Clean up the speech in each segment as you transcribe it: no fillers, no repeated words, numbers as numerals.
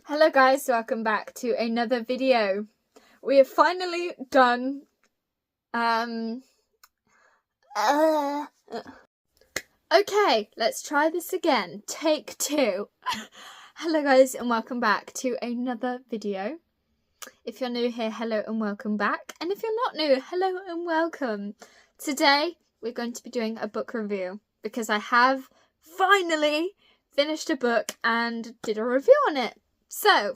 Hello guys, welcome back to another video. We have finally done okay, let's try this again. Take 2. Hello guys and welcome back to another video. If you're new here, hello and welcome back. And if you're not new, hello and welcome. Today we're going to be doing a book review because I have finally finished a book and did a review on it. So,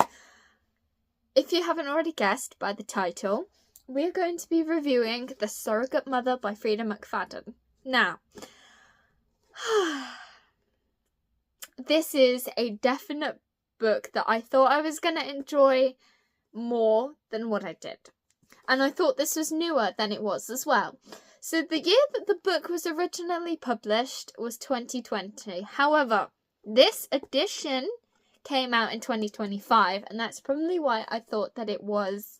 if you haven't already guessed by the title, we're going to be reviewing The Surrogate Mother by Freida McFadden. Now, this is a definite book that I thought I was going to enjoy more than what I did. And I thought this was newer than it was as well. So the year that the book was originally published was 2020. However, this edition came out in 2025, and that's probably why I thought that it was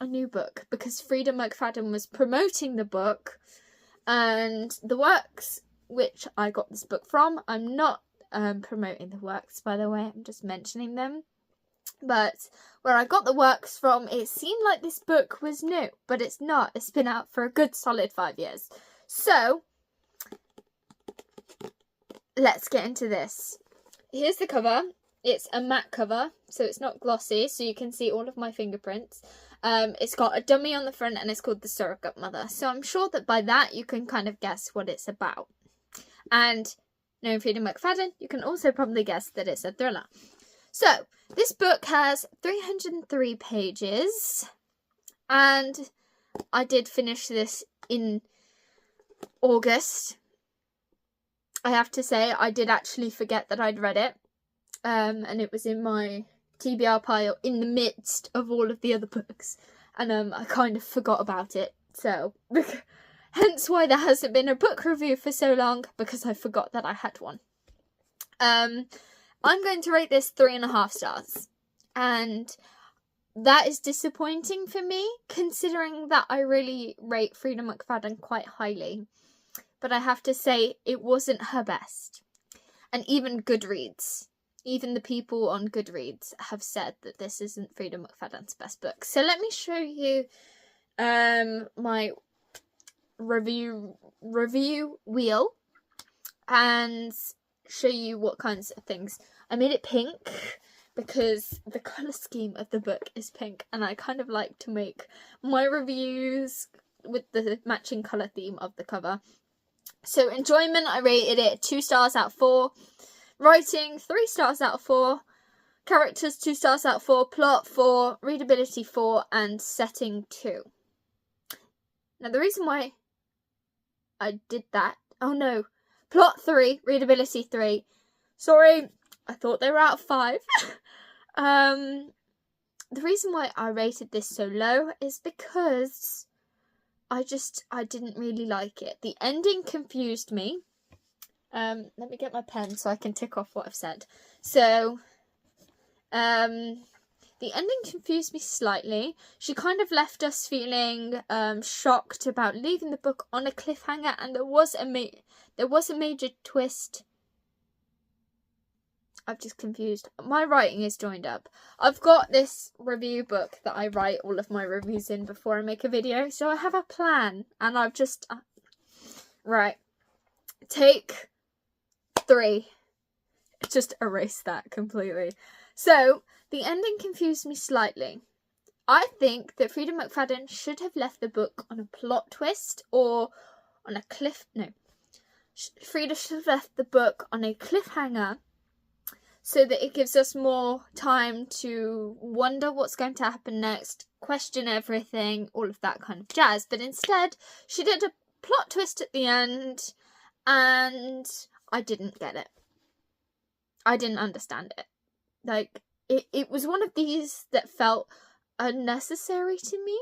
a new book, because Freida McFadden was promoting the book, and the works which I got this book from, I'm not promoting the works, by the way, I'm just mentioning them, but where I got the works from, it seemed like this book was new, but it's not. It's been out for a good solid 5 years. So, let's get into this. Here's the cover. It's a matte cover, so it's not glossy, so you can see all of my fingerprints. It's got a dummy on the front, and it's called The Surrogate Mother. So I'm sure that by that, you can kind of guess what it's about. And knowing Freida McFadden, you can also probably guess that it's a thriller. So, this book has 303 pages, and I did finish this in August. I have to say, I did actually forget that I'd read it. And it was in my TBR pile in the midst of all of the other books, and I kind of forgot about it, so hence why there hasn't been a book review for so long, because I forgot that I had one. I'm going to rate this 3.5 stars, and that is disappointing for me, considering that I really rate Freida McFadden quite highly, but I have to say it wasn't her best. And even the people on Goodreads have said that this isn't Freida McFadden's best book. So let me show you my review wheel and show you what kinds of things. I made it pink because the colour scheme of the book is pink, and I kind of like to make my reviews with the matching colour theme of the cover. So enjoyment, I rated it 2 stars out of 4. Writing, 3 stars out of 4. Characters, 2 stars out of 4. Plot, 4. Readability, 4. And setting, 2. Now, the reason why I did that... Oh, no. Plot, 3. Readability, 3. Sorry, I thought they were out of 5. The reason why I rated this so low is because I didn't really like it. The ending confused me. Let me get my pen so I can tick off what I've said. So, the ending confused me slightly. She kind of left us feeling shocked about leaving the book on a cliffhanger, and there was a major twist. I'm just confused. My writing is joined up. I've got this review book that I write all of my reviews in before I make a video, so I have a plan, and I've just right. Take 3. Just erase that completely. So, the ending confused me slightly. I think that Freida McFadden should have left the book on a plot twist or on a Freida should have left the book on a cliffhanger so that it gives us more time to wonder what's going to happen next, question everything, all of that kind of jazz. But instead, she did a plot twist at the end, and I didn't get it. I didn't understand it. Like, it was one of these that felt unnecessary to me.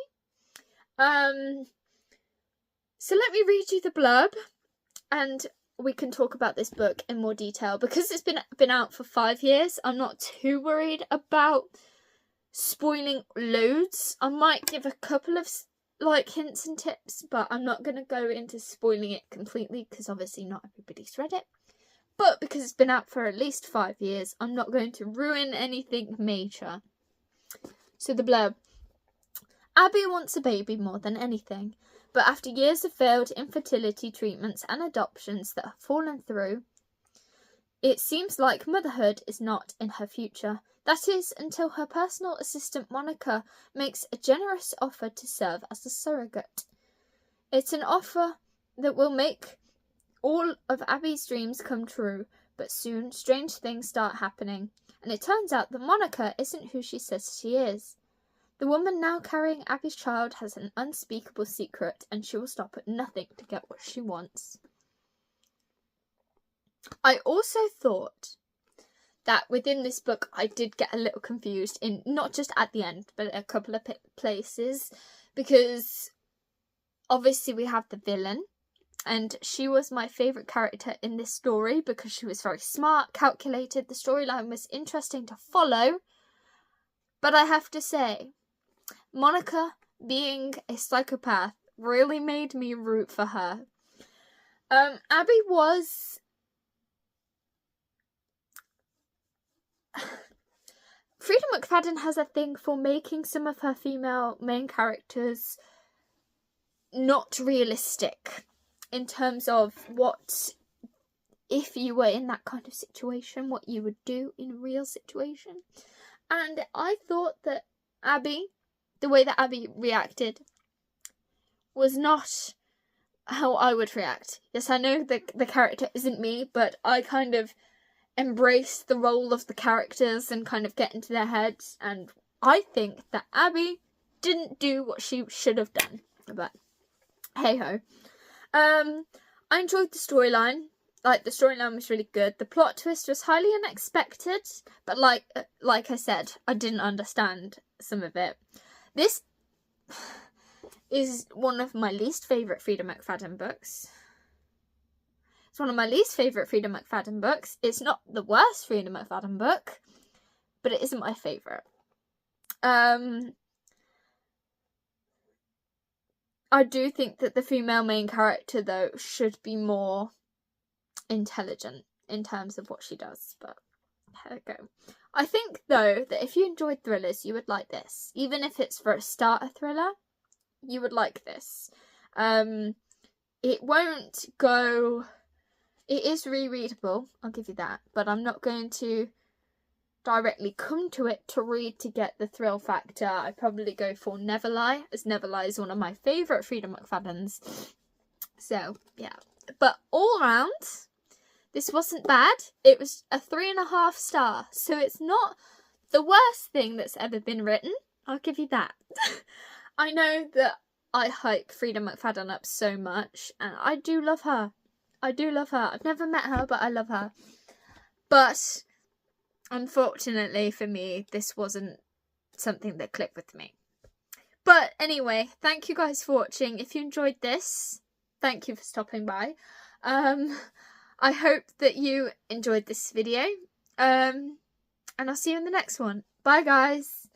So let me read you the blurb, and we can talk about this book in more detail. Because it's been out for 5 years, I'm not too worried about spoiling loads. I might give a couple of hints and tips, but I'm not going to go into spoiling it completely because obviously not everybody's read it. but because it's been out for at least 5 years, I'm not going to ruin anything major. So the blurb. Abby wants a baby more than anything, but after years of failed infertility treatments and adoptions that have fallen through, it seems like motherhood is not in her future. That is, until her personal assistant Monica makes a generous offer to serve as a surrogate. It's an offer that will make all of Abby's dreams come true, but soon strange things start happening, and it turns out that Monica isn't who she says she is. The woman now carrying Abby's child has an unspeakable secret, and she will stop at nothing to get what she wants. I also thought that within this book I did get a little confused, in not just at the end, but a couple of places, because obviously we have the villain, and she was my favourite character in this story because she was very smart, calculated, the storyline was interesting to follow, but I have to say, Monica being a psychopath really made me root for her. Abby was... Freida McFadden has a thing for making some of her female main characters not realistic in terms of what, if you were in that kind of situation, what you would do in a real situation. And I thought that Abby, the way that Abby reacted, was not how I would react. Yes, I know that the character isn't me, but I kind of embrace the role of the characters and kind of get into their heads, and I think that Abby didn't do what she should have done, but hey ho. I enjoyed the storyline. Like, the storyline was really good. The plot twist was highly unexpected, but like I said, I didn't understand some of it. This is one of my least favourite Freida McFadden books. It's one of my least favourite Freida McFadden books. It's not the worst Freida McFadden book, but it isn't my favourite. I do think that the female main character, though, should be more intelligent in terms of what she does, but there we go. I think, though, that if you enjoyed thrillers, you would like this. Even if it's for a starter thriller, you would like this. It won't go... It is rereadable, I'll give you that, but I'm not going to directly come to it to read to get the thrill factor. I'd probably go for Neverlie, as Neverlie is one of my favourite Freida McFaddens. So, yeah. But all round, this wasn't bad. It was a 3.5 star, so it's not the worst thing that's ever been written. I'll give you that. I know that I hype Freida McFadden up so much, and I do love her. I do love her. I've never met her, but I love her. But unfortunately for me, this wasn't something that clicked with me. But anyway, thank you guys for watching. If you enjoyed this, thank you for stopping by. I hope that you enjoyed this video. And I'll see you in the next one. Bye, guys.